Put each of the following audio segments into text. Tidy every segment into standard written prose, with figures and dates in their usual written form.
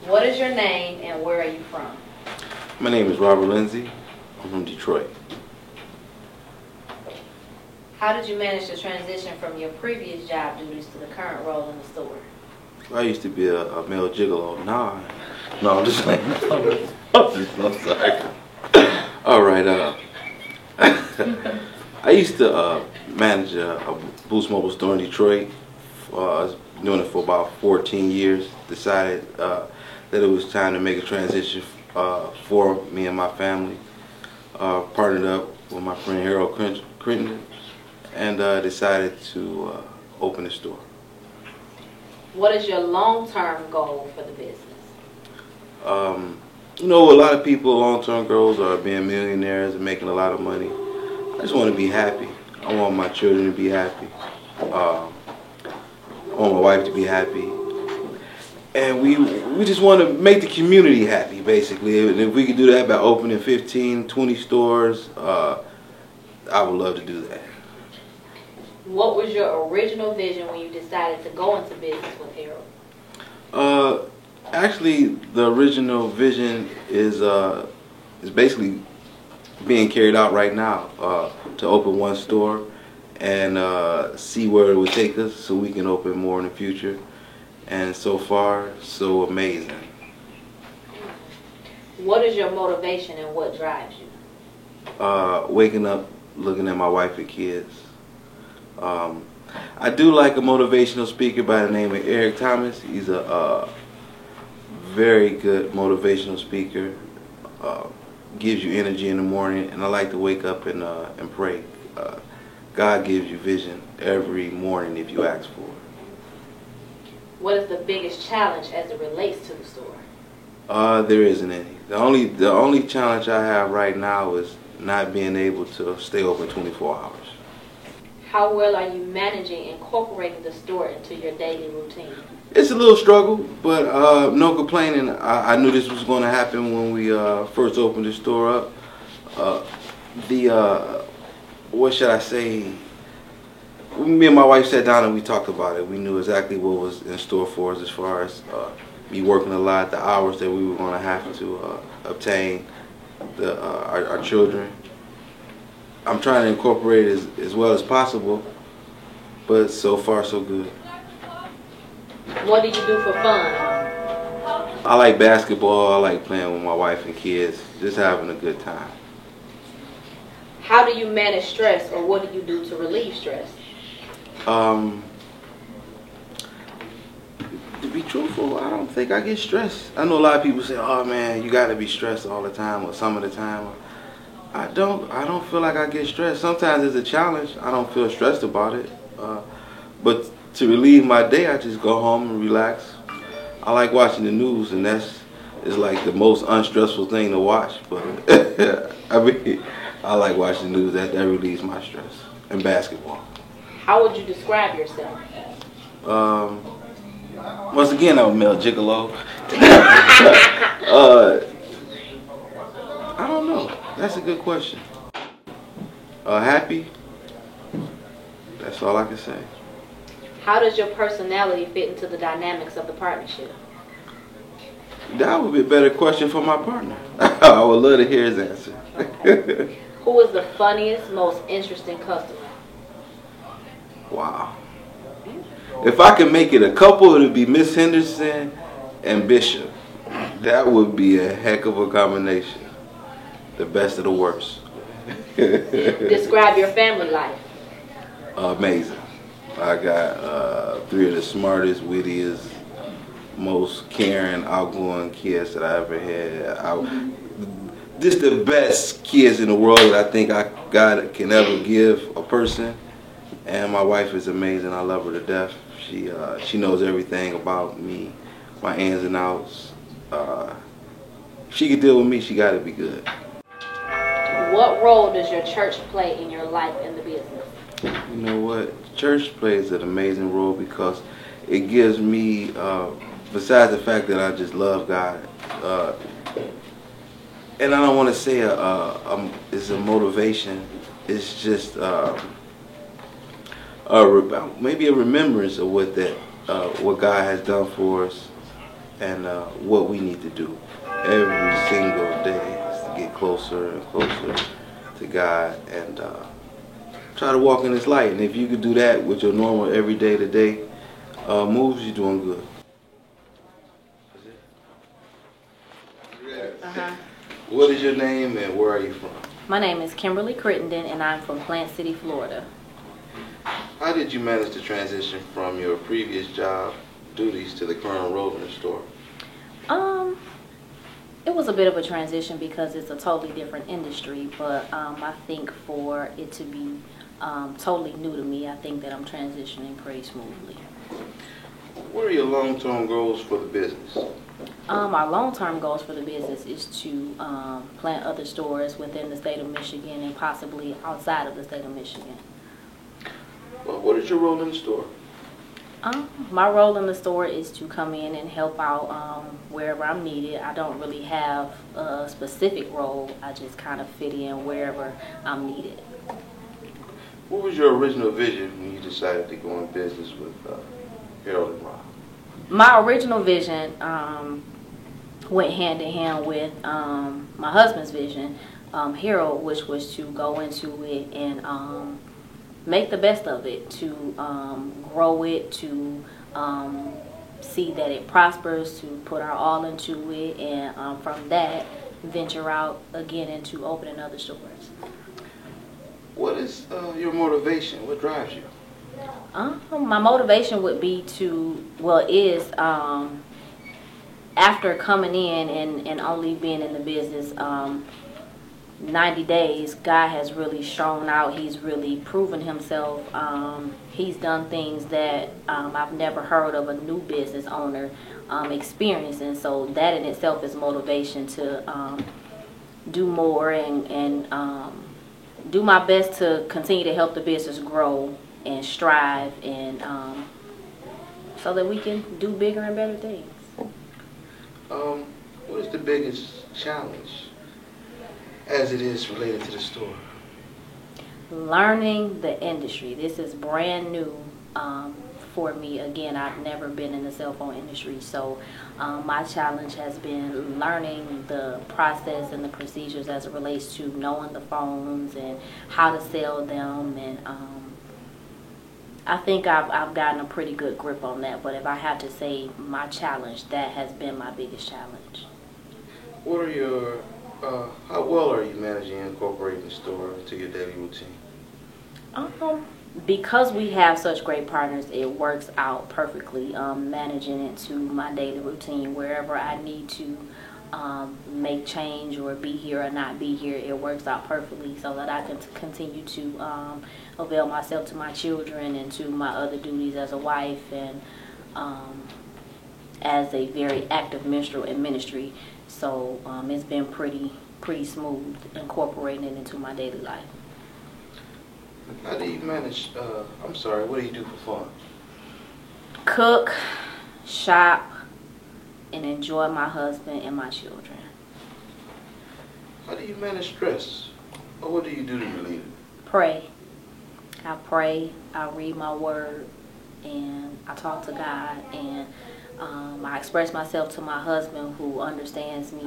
What is your name and where are you from? My name is Robert Lindsay. I'm from Detroit. How did you manage to transition from your previous job duties to the current role in the store? I used to be a male gigolo. No, I'm just playing. I'm sorry. All right. I used to manage a Boost Mobile store in Detroit. I was doing it for about 14 years. Decided that it was time to make a transition for me and my family. Partnered up with my friend Harold Crittenden and decided to open the store. What is your long-term goal for the business? You know, a lot of people, long-term goals are being millionaires and making a lot of money. I just want to be happy. I want my children to be happy. I want my wife to be happy. And we just want to make the community happy, basically. And if we could do that by opening 15, 20 stores, I would love to do that. What was your original vision when you decided to go into business with Harold? Actually, the original vision is basically being carried out right now, to open one store and see where it would take us so we can open more in the future. And so far, so amazing. What is your motivation and what drives you? Waking up, looking at my wife and kids. I do like a motivational speaker by the name of Eric Thomas. He's a very good motivational speaker. Gives you energy in the morning, and I like to wake up and pray. God gives you vision every morning if you ask for it. What is the biggest challenge as it relates to the store? There isn't any. The only challenge I have right now is not being able to stay open 24 hours. How well are you managing incorporating the store into your daily routine? It's a little struggle, but no complaining. I knew this was going to happen when we first opened the store up. What should I say? Me and my wife sat down and we talked about it. We knew exactly what was in store for us as far as me working a lot, the hours that we were going to have to obtain our children. I'm trying to incorporate it as well as possible, but so far so good. What do you do for fun? I like basketball. I like playing with my wife and kids, just having a good time. How do you manage stress, or what do you do to relieve stress? To be truthful, I don't think I get stressed. I know a lot of people say, "Oh man, you got to be stressed all the time or some of the time." I don't feel like I get stressed. Sometimes it's a challenge. I don't feel stressed about it. But to relieve my day, I just go home and relax. I like watching the news, and that's is like the most unstressful thing to watch. But I mean, I like watching the news. That relieves my stress. And basketball. How would you describe yourself? Once again, I'm a male gigolo. I don't know. That's a good question. Happy. That's all I can say. How does your personality fit into the dynamics of the partnership? That would be a better question for my partner. I would love to hear his answer. Okay. Who is the funniest, most interesting customer? Wow. If I could make it a couple, it would be Miss Henderson and Bishop. That would be a heck of a combination. The best of the worst. Describe your family life. Amazing. I got 3 of the smartest, wittiest, most caring, outgoing kids that I ever had. Just the best kids in the world that I think God can ever give a person. And my wife is amazing. I love her to death. She knows everything about me, my ins and outs. She can deal with me. She got to be good. What role does your church play in your life and the business? You know what? Church plays an amazing role because it gives me, besides the fact that I just love God, and I don't want to say it's a motivation. It's just maybe a remembrance of what God has done for us, and what we need to do every single day is to get closer and closer to God and try to walk in His light. And if you could do that with your normal everyday to day moves, you're doing good. What is your name and where are you from? My name is Kimberly Crittenden and I'm from Plant City, Florida. How did you manage to transition from your previous job duties to the current role in the store? It was a bit of a transition because it's a totally different industry, but I think for it to be totally new to me, I think that I'm transitioning pretty smoothly. What are your long-term goals for the business? Our long-term goals for the business is to plant other stores within the state of Michigan and possibly outside of the state of Michigan. Well, what is your role in the store? My role in the store is to come in and help out wherever I'm needed. I don't really have a specific role. I just kind of fit in wherever I'm needed. What was your original vision when you decided to go in business with Harold and Rob? My original vision went hand in hand with my husband's vision, Harold, which was to go into it and make the best of it, to grow it, to see that it prospers, to put our all into it, and from that, venture out again into opening other stores. What is your motivation? What drives you? My motivation would be after coming in and only being in the business 90 days, God has really shown out. He's really proven himself. He's done things that I've never heard of a new business owner experiencing. So that in itself is motivation to do more and do my best to continue to help the business grow and strive, and so that we can do bigger and better things. What is the biggest challenge as it is related to the store? Learning the industry. This is brand new for me. Again, I've never been in the cell phone industry, so my challenge has been learning the process and the procedures as it relates to knowing the phones and how to sell them, and I think I've gotten a pretty good grip on that. But if I had to say my challenge, that has been my biggest challenge. What are your how well are you managing incorporating the store into your daily routine? Because we have such great partners, it works out perfectly. Managing it to my daily routine, wherever I need to make change or be here or not be here, it works out perfectly so that I can continue to avail myself to my children and to my other duties as a wife and as a very active minstrel in ministry. So it's been pretty smooth incorporating it into my daily life. How do you manage, what do you do for fun? Cook, shop, and enjoy my husband and my children. How do you manage stress? Or what do you do to relieve it? Pray. I pray, I read my word, and I talk to God, and I express myself to my husband, who understands me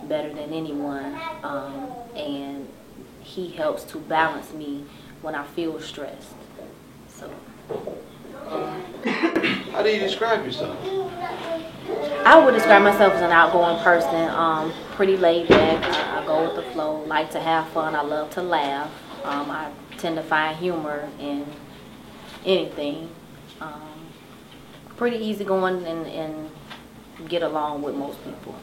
better than anyone, and he helps to balance me when I feel stressed. So, how do you describe yourself? I would describe myself as an outgoing person, pretty laid back. I go with the flow, like to have fun. I love to laugh. I tend to find humor in anything. Pretty easygoing and get along with most people.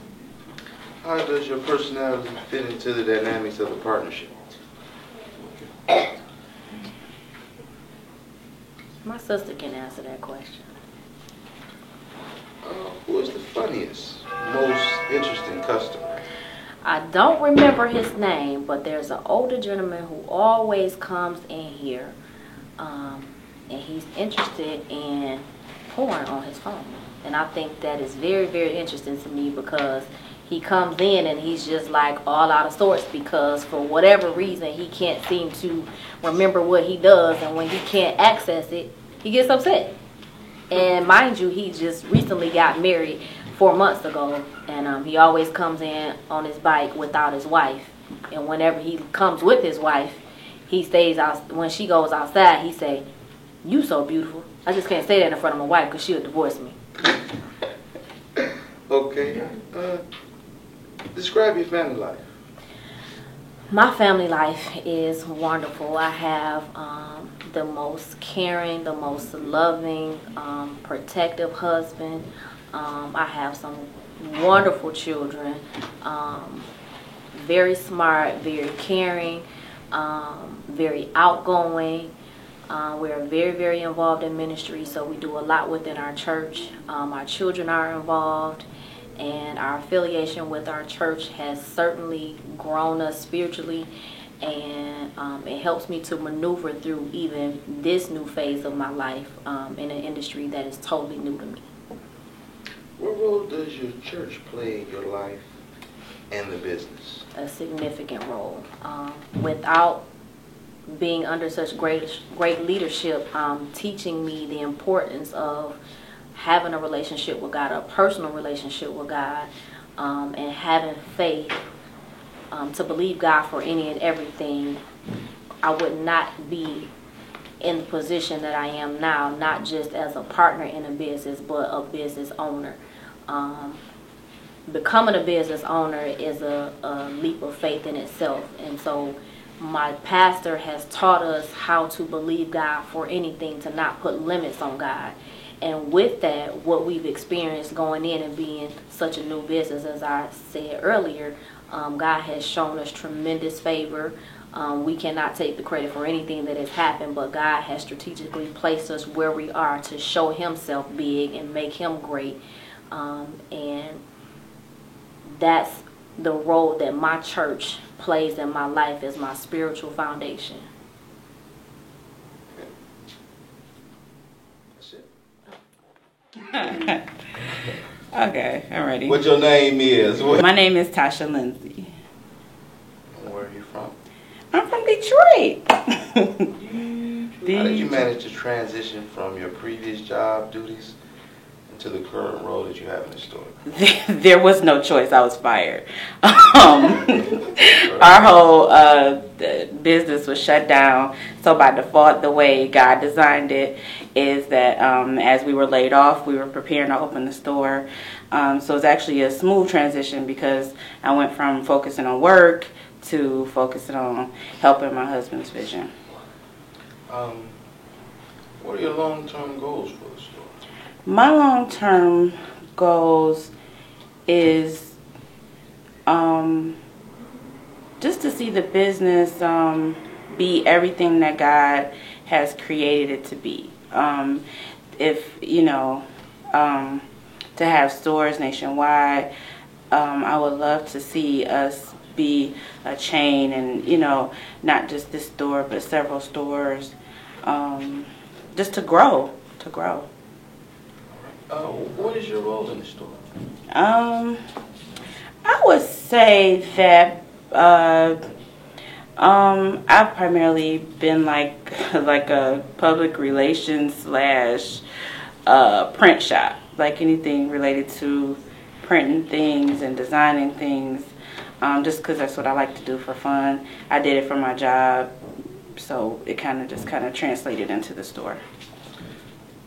How does your personality fit into the dynamics of the partnership? My sister can answer that question. Who is the funniest, most interesting customer? I don't remember his name, but there's an older gentleman who always comes in here, and he's interested in porn on his phone. And I think that is very, very interesting to me, because he comes in and he's just like all out of sorts, because for whatever reason he can't seem to remember what he does, and when he can't access it, he gets upset. And mind you, he just recently got married 4 months ago, and he always comes in on his bike without his wife. And whenever he comes with his wife, he stays out. When she goes outside, he say, "You so beautiful." I just can't say that in front of my wife because she'll divorce me. Okay. Describe your family life. My family life is wonderful. I have the most caring, the most loving, protective husband. I have some wonderful children, very smart, very caring, very outgoing. We're very, very involved in ministry, so we do a lot within our church. Our children are involved, and our affiliation with our church has certainly grown us spiritually, and it helps me to maneuver through even this new phase of my life in an industry that is totally new to me. What role does your church play in your life and the business? A significant role. Without being under such great leadership, teaching me the importance of having a relationship with God, a personal relationship with God, and having faith to believe God for any and everything, I would not be in the position that I am now, not just as a partner in a business, but a business owner. Becoming a business owner is a leap of faith in itself, and so my pastor has taught us how to believe God for anything, to not put limits on God. And with that, what we've experienced going in and being such a new business, as I said earlier, God has shown us tremendous favor. We cannot take the credit for anything that has happened, but God has strategically placed us where we are to show himself big and make him great. And that's the role that my church plays in my life as my spiritual foundation. That's it. Okay, I'm ready. What your name is? My name is Tasha Lindsay. Where are you from? I'm from Detroit. How did you manage to transition from your previous job duties to the current role that you have in the store? There was no choice. I was fired. Our whole business was shut down. So by default, the way God designed it is that as we were laid off, we were preparing to open the store. So it's actually a smooth transition because I went from focusing on work to focusing on helping my husband's vision. What are your long-term goals for the store? My long-term goals is just to see the business be everything that God has created it to be. If, to have stores nationwide, I would love to see us be a chain and, not just this store, but several stores, just to grow. What is your role in the store? I would say that I've primarily been like a public relations / print shop, like anything related to printing things and designing things, just because that's what I like to do for fun. I did it for my job, so it kind of translated into the store.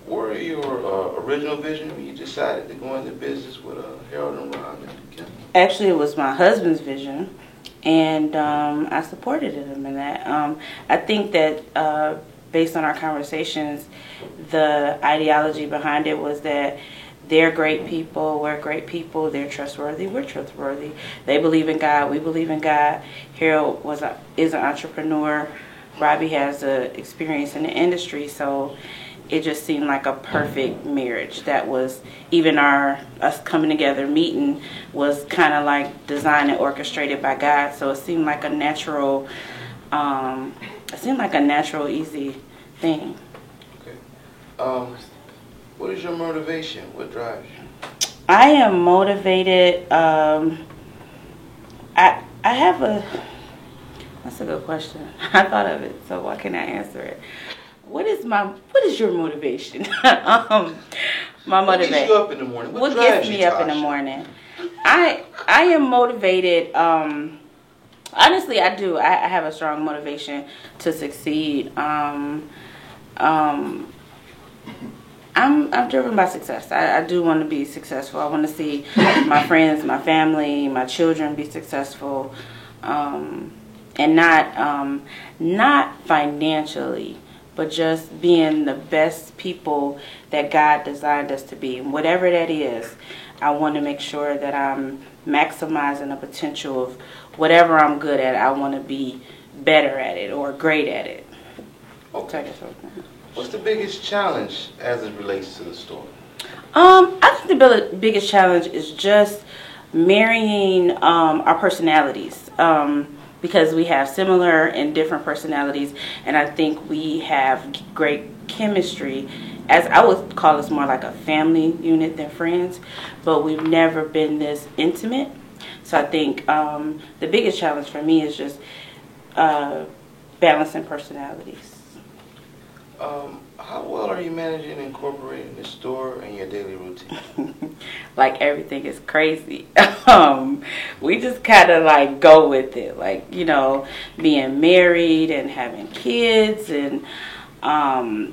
What were your original vision when you decided to go into business with Harold and Ron and Kim? Actually, it was my husband's vision, and I supported him in that. I think that based on our conversations, the ideology behind it was that they're great people, we're great people, they're trustworthy, we're trustworthy. They believe in God, we believe in God. Harold is an entrepreneur. Robbie has experience in the industry, so it just seemed like a perfect marriage. That was even us coming together, meeting was kind of like designed and orchestrated by God. So it seemed like a natural, easy thing. Okay. What is your motivation? What drives you? I am motivated. That's a good question. I thought of it, so why can't I answer it? What is your motivation? My What gets motivation. you up in the morning? What drives gets you, me up in the Tasha? morning? I am motivated. Honestly, I do. I have a strong motivation to succeed. I'm driven by success. I do want to be successful. I want to see my friends, my family, my children be successful, and not financially, but just being the best people that God designed us to be. And whatever that is, I want to make sure that I'm maximizing the potential of whatever I'm good at. I want to be better at it or great at it. Okay. What's the biggest challenge as it relates to the store? I think the biggest challenge is just marrying our personalities, because we have similar and different personalities, and I think we have great chemistry. As I would call us more like a family unit than friends, but we've never been this intimate. So I think the biggest challenge for me is just balancing personalities. How well are you managing incorporating the store in your daily routine? Like everything is crazy. We just kind of like go with it. Like, you know, being married and having kids and,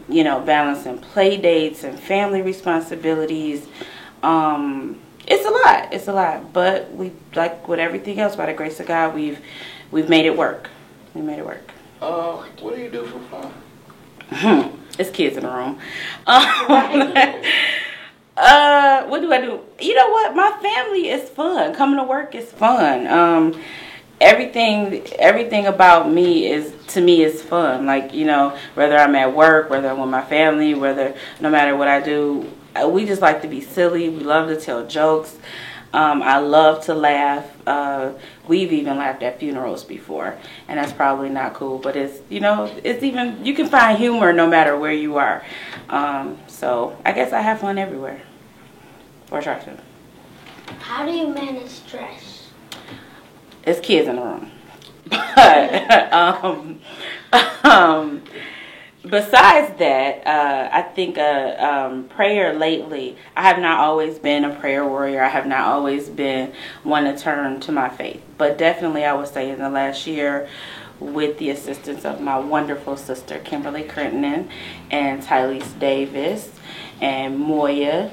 you know, balancing play dates and family responsibilities. It's a lot. But we, like with everything else, by the grace of God, we've made it work. We made it work. What do you do for fun? It's kids in the room. What do I do? You know what? My family is fun. Coming to work is fun. Everything about me is fun. Like, you know, whether I'm at work, whether I'm with my family, no matter what I do, we just like to be silly. We love to tell jokes. I love to laugh. We've even laughed at funerals before, and that's probably not cool, but it's, you know, you can find humor no matter where you are. So I guess I have fun everywhere. Or try to. How do you manage stress? It's kids in the room. But, besides that, I think prayer lately, I have not always been a prayer warrior. I have not always been one to turn to my faith. But definitely I would say in the last year, with the assistance of my wonderful sister, Kimberly Crittenden, and Tylese Davis, and Moya,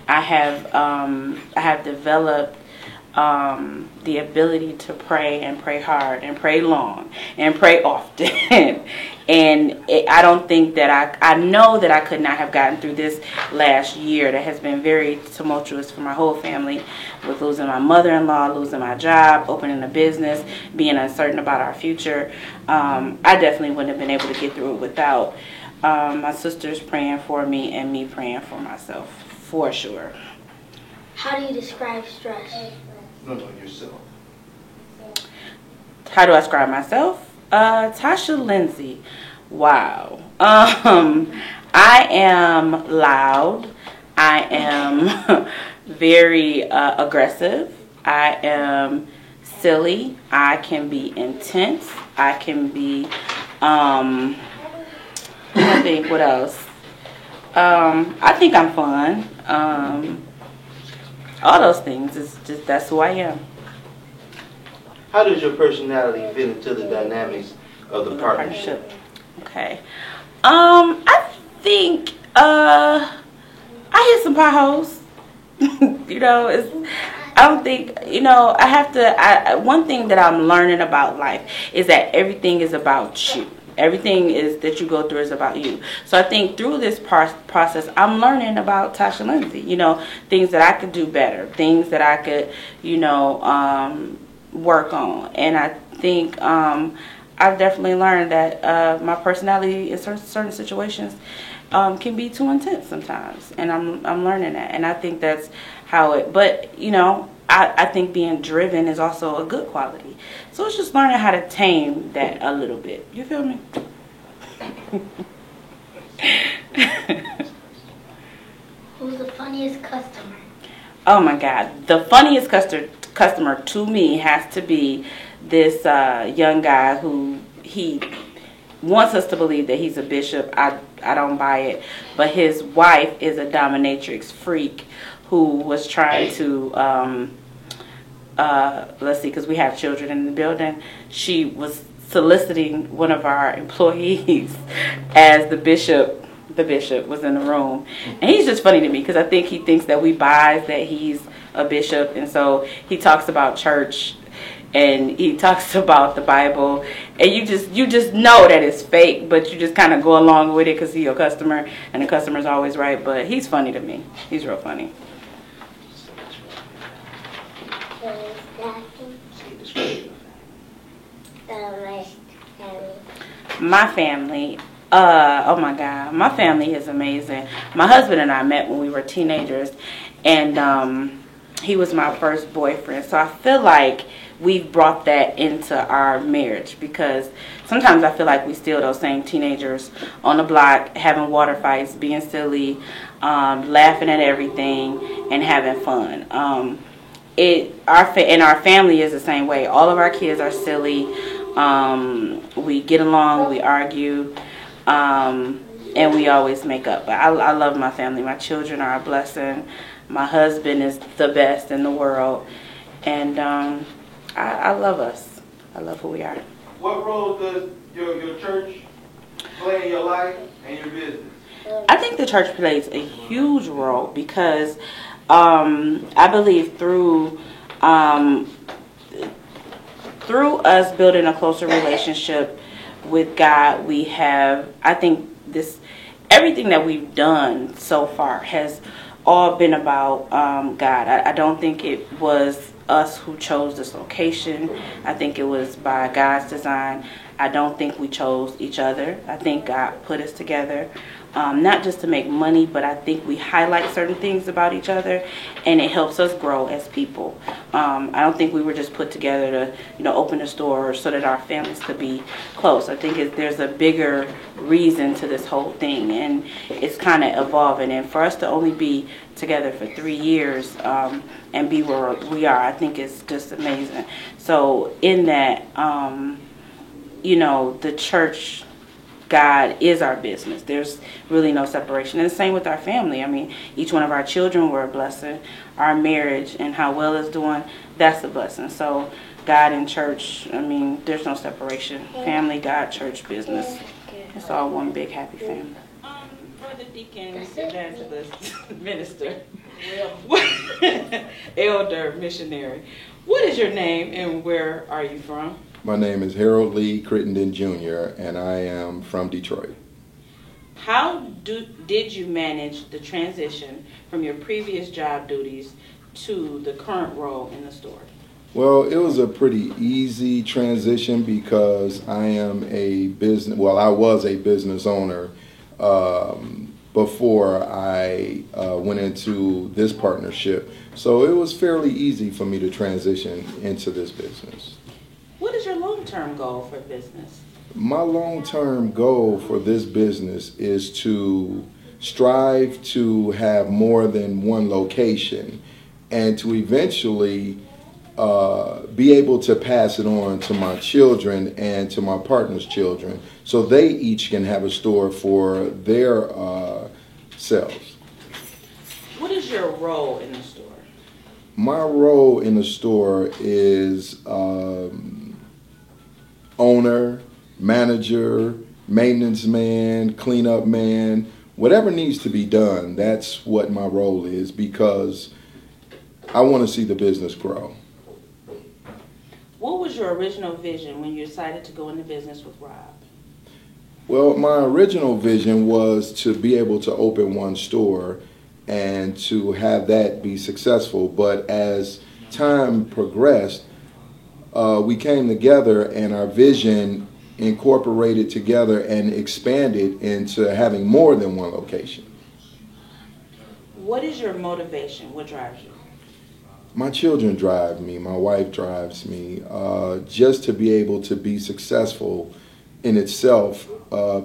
I have developed the ability to pray and pray hard and pray long and pray often. And I don't think that I know that I could not have gotten through this last year that has been very tumultuous for my whole family, with losing my mother-in-law, losing my job, opening a business, being uncertain about our future. I definitely wouldn't have been able to get through it without my sisters praying for me and me praying for myself, for sure. How do you describe stress? No, yourself. How do I describe myself? Tasha Lindsay. Wow. I am loud. I am very aggressive. I am silly. I can be intense. I can be, I think, what else? I think I'm fun. All those things. It's just, that's who I am. How does your personality fit into the dynamics of the partnership? Okay. I think I hit some potholes. You know, I don't think, you know, one thing that I'm learning about life is that everything is about you. Everything that you go through is about you. So I think through this process, I'm learning about Tasha Lindsay. You know, things that I could do better, things that I could, you know, work on. And I think I've definitely learned that my personality in certain situations can be too intense sometimes, and I'm learning that. And I think that's how it. But you know, I think being driven is also a good quality. So it's just learning how to tame that a little bit. You feel me? Who's the funniest customer? Oh my God, the funniest customer to me has to be this young guy who wants us to believe that he's a bishop. I don't buy it. But his wife is a dominatrix freak who was trying to, let's see, because we have children in the building. She was soliciting one of our employees as the bishop. The bishop was in the room. And he's just funny to me because I think he thinks that we buy that he's a bishop. And so he talks about church and he talks about the Bible, and you just know that it's fake, but you just kind of go along with it because he's your customer, and the customer's always right. But he's funny to me. He's real funny. My family, oh my God, my family is amazing. My husband and I met when we were teenagers, and he was my first boyfriend. So I feel like we've brought that into our marriage, because sometimes I feel like we still those same teenagers on the block having water fights, being silly, laughing at everything, and having fun. Our family is the same way. All of our kids are silly. We get along, we argue, and we always make up. But I love my family. My children are a blessing. My husband is the best in the world, and I love us. I love who we are. What role does your church play in your life and your business? I think the church plays a huge role because I believe through us building a closer relationship with God, we have, I think everything that we've done so far has all been about God. I don't think it was us who chose this location. I think it was by God's design. I don't think we chose each other. I think God put us together, not just to make money, but I think we highlight certain things about each other, and it helps us grow as people. I don't think we were just put together to, open a store so that our families could be close. I think there's a bigger reason to this whole thing, and it's kind of evolving. And for us to only be together for 3 years and be where we are, I think it's just amazing. So in that, the church, God is our business. There's really no separation. And the same with our family. I mean, each one of our children were a blessing. Our marriage and how well it's doing, that's a blessing. So God and church, I mean, there's no separation. Family, God, church, business. It's all one big happy family. Brother Deacon, evangelist, minister, elder, missionary. What is your name and where are you from? My name is Harold Lee Crittenden Jr., and I am from Detroit. How did you manage the transition from your previous job duties to the current role in the store? Well, it was a pretty easy transition because I was a business owner before I went into this partnership. So it was fairly easy for me to transition into this business. What is your long-term goal for business? My long-term goal for this business is to strive to have more than one location and to eventually be able to pass it on to my children and to my partner's children so they each can have a store for their selves. What is your role in the store? My role in the store is owner, manager, maintenance man, cleanup man, whatever needs to be done. That's what my role is because I want to see the business grow. What was your original vision when you decided to go into business with Rob? Well, my original vision was to be able to open one store and to have that be successful. But as time progressed, we came together and our vision incorporated together and expanded into having more than one location. What is your motivation? What drives you? My children drive me. My wife drives me. Just to be able to be successful in itself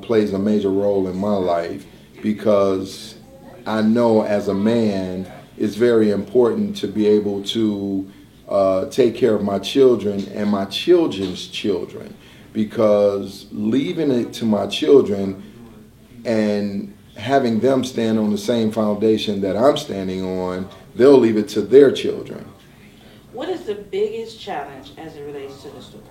plays a major role in my life because I know as a man it's very important to be able to take care of my children and my children's children. because leaving it to my children and having them stand on the same foundation that I'm standing on, they'll leave it to their children. What is the biggest challenge as it relates to the store?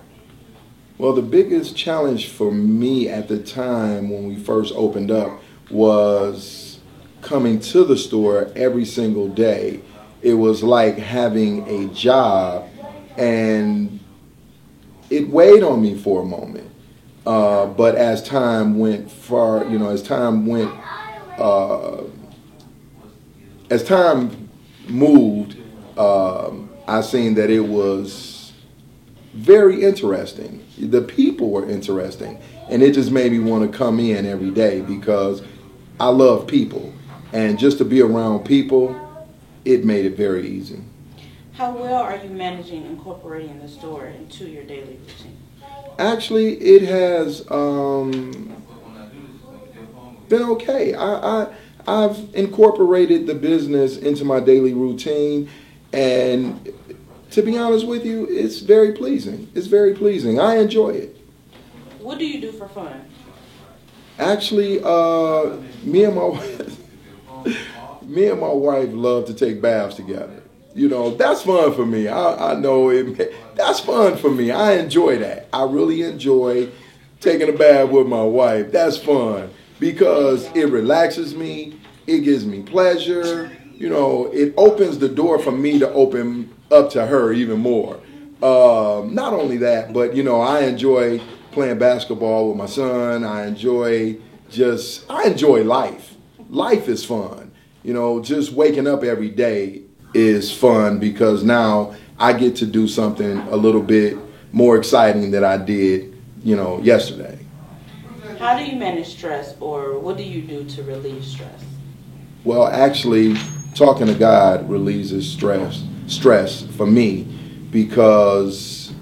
Well, the biggest challenge for me at the time when we first opened up was coming to the store every single day. It was like having a job, and it weighed on me for a moment. But as time went as time moved, I seen that it was very interesting. The people were interesting, and it just made me want to come in every day because I love people, and just to be around people, it made it very easy. How well are you managing incorporating the store into your daily routine? Actually, it has been okay. I've incorporated the business into my daily routine, and to be honest with you, it's very pleasing. It's very pleasing. I enjoy it. What do you do for fun? Actually, me and my wife love to take baths together. You know, that's fun for me. I know it. That's fun for me. I enjoy that. I really enjoy taking a bath with my wife. That's fun because it relaxes me. It gives me pleasure. You know, it opens the door for me to open up to her even more. Not only that, but, you know, I enjoy playing basketball with my son. I enjoy life. Life is fun. You know, just waking up every day is fun because now I get to do something a little bit more exciting than I did, you know, yesterday. How do you manage stress, or what do you do to relieve stress? Well, actually, talking to God relieves stress for me because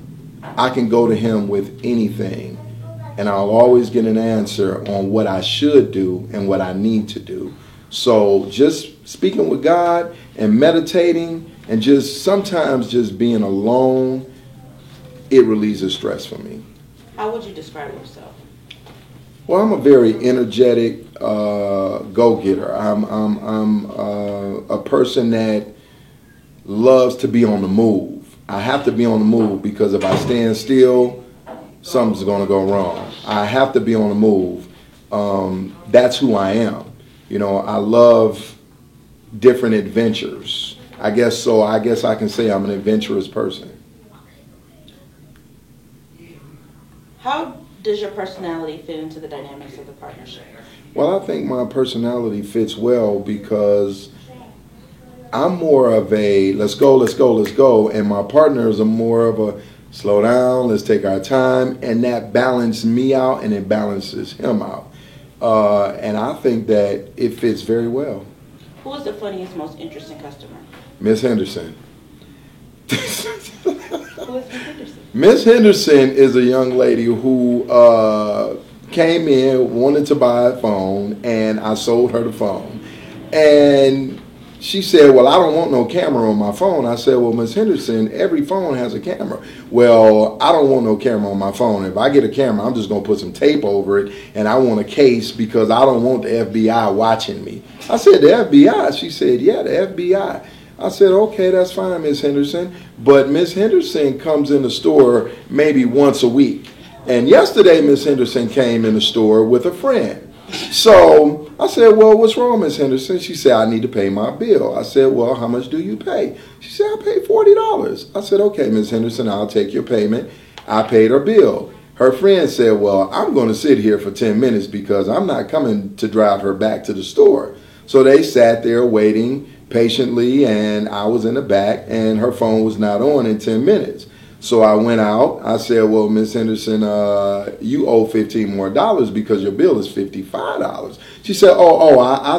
I can go to Him with anything, and I'll always get an answer on what I should do and what I need to do. So just speaking with God and meditating and just sometimes just being alone, it relieves the stress for me. How would you describe yourself? Well, I'm a very energetic go-getter. I'm a person that loves to be on the move. I have to be on the move because if I stand still, something's going to go wrong. I have to be on the move. That's who I am. You know, I love different adventures. I guess I can say I'm an adventurous person. How does your personality fit into the dynamics of the partnership? Well, I think my personality fits well because I'm more of a let's go, and my partners are more of a slow down, let's take our time, and that balances me out and it balances him out. And I think that it fits very well. Who is the funniest, most interesting customer? Miss Henderson. Who is Miss Henderson? Miss Henderson is a young lady who came in, wanted to buy a phone, and I sold her the phone. And she said, well, I don't want no camera on my phone. I said, well, Miss Henderson, every phone has a camera. Well, I don't want no camera on my phone. If I get a camera, I'm just going to put some tape over it, and I want a case because I don't want the FBI watching me. I said, the FBI? She said, yeah, the FBI. I said, okay, that's fine, Miss Henderson. But Miss Henderson comes in the store maybe once a week. And yesterday, Miss Henderson came in the store with a friend. So I said, well, what's wrong, Miss Henderson? She said, I need to pay my bill. I said, well, how much do you pay? She said, I pay $40. I said, okay, Miss Henderson, I'll take your payment. I paid her bill. Her friend said, well, I'm going to sit here for 10 minutes because I'm not coming to drive her back to the store. So they sat there waiting patiently, and I was in the back, and her phone was not on in 10 minutes. So I went out. I said, well, Miss Henderson, you owe $15 more because your bill is $55. She said, I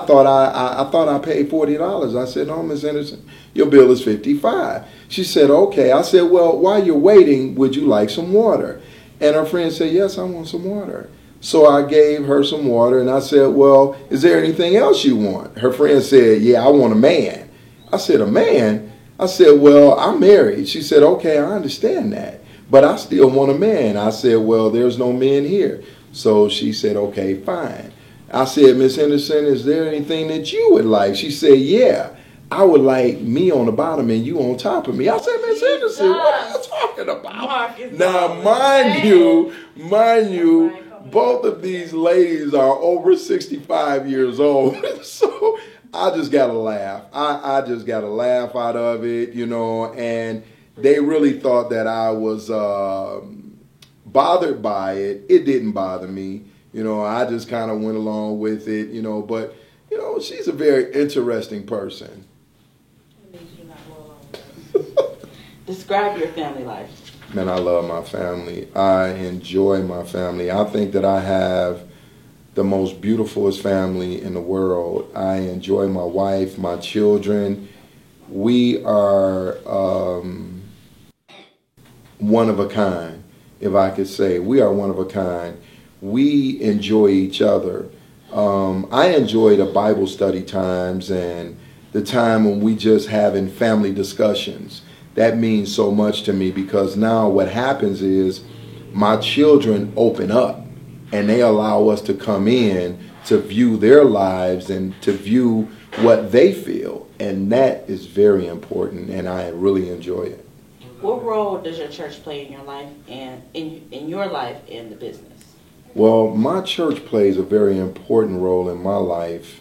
thought I paid $40. I said, no, Miss Henderson, your bill is $55. She said, okay. I said, well, while you're waiting, would you like some water? And her friend said, yes, I want some water. So I gave her some water, and I said, well, is there anything else you want? Her friend said, yeah, I want a man. I said, a man? I said, well, I'm married. She said, okay, I understand that. but I still want a man. I said, well, there's no men here. So she said, okay, fine. I said, Miss Henderson, is there anything that you would like? She said, yeah, I would like me on the bottom and you on top of me. I said, Miss Henderson, what are you talking about? Now, mind you, both of these ladies are over 65 years old. So I just got to laugh. I just got to laugh out of it, you know, and they really thought that I was bothered by it. It didn't bother me. You know, I just kind of went along with it, you know, but, you know, she's a very interesting person. Describe your family life. Man, I love my family. I enjoy my family. I think that I have the most beautifulest family in the world. I enjoy my wife, my children. We are one of a kind, if I could say. We are one of a kind. We enjoy each other. I enjoy the Bible study times and the time when we just having family discussions. That means so much to me because now what happens is my children open up and they allow us to come in to view their lives and to view what they feel. And that is very important, and I really enjoy it. What role does your church play in your life and in your life and the business? Well, my church plays a very important role in my life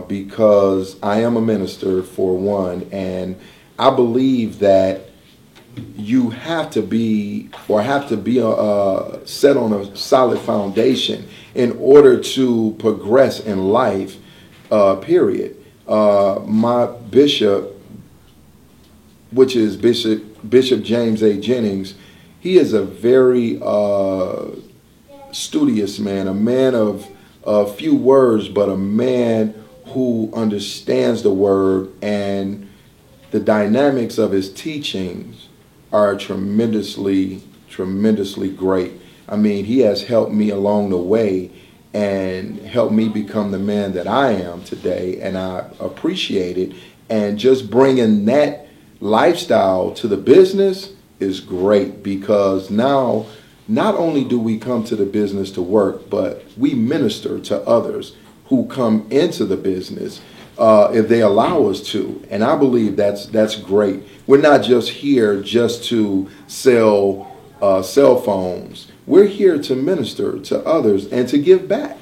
because I am a minister, for one, and I believe that you have to be set on a solid foundation in order to progress in life, period. My bishop, which is Bishop James A. Jennings, he is a very studious man, a man of few words, but a man who understands the word, and the dynamics of his teachings are tremendously great. I mean, he has helped me along the way and helped me become the man that I am today, and I appreciate it. And just bringing that lifestyle to the business is great, because now not only do we come to the business to work, but we minister to others who come into the business if they allow us to. And I believe that's great. We're not just here just to sell cell phones. We're here to minister to others and to give back.